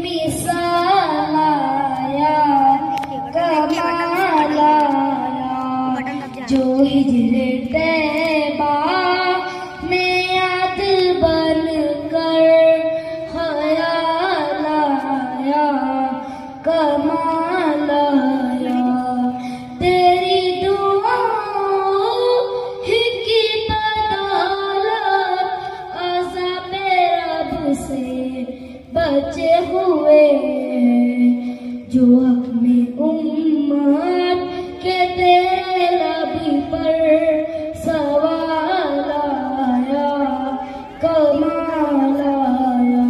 मिसाल आया कमाल आया जो हिजरे तैबा में याद बन कर ख्याल आया कमाल आया तेरी दुआओं ही की बदौलत अज़ाब रब से बचे हुए जो अपने उम्मत के तेरे लब पर सवाल आया कमाल आया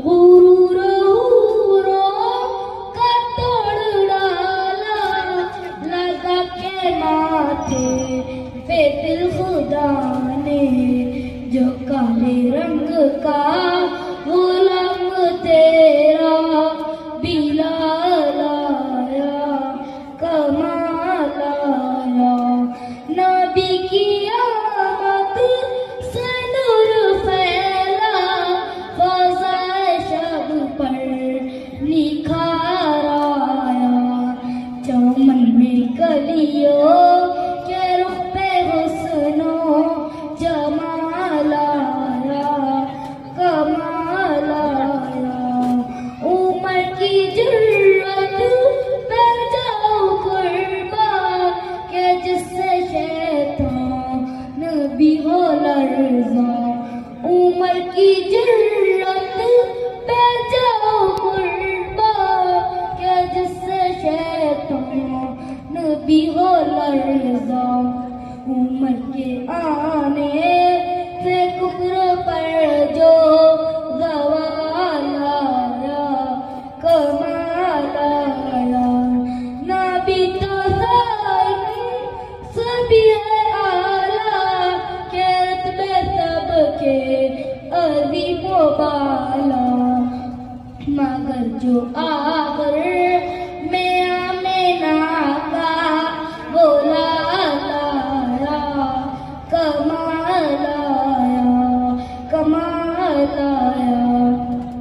गुरूरों का तोड़ डाला लगा के माथे पे दिल खुदा ने जो काले रंग का गुलाम तेरा बिलाल आया कमाल आया नबी की आमद से नूर फैला फ़ज़ाए शब पर निखार आया चमन में कलियों के रुख पे हुस्नो जमाल आया कमाल आया उमर की जुर्रत पे जाओ कुर्बान के जिससे शैतान भी हो लर्ज़ा उमर की जुर्रत पे जाओ कुर्बान के जिससे शैतान भी हो लर्ज़ा उमर के आने से कुफ्र पर जो ज़वाल आया कमाल आया नबी तो सभी है आला के रुतबे सबके अज़ीम व बाला मगर जो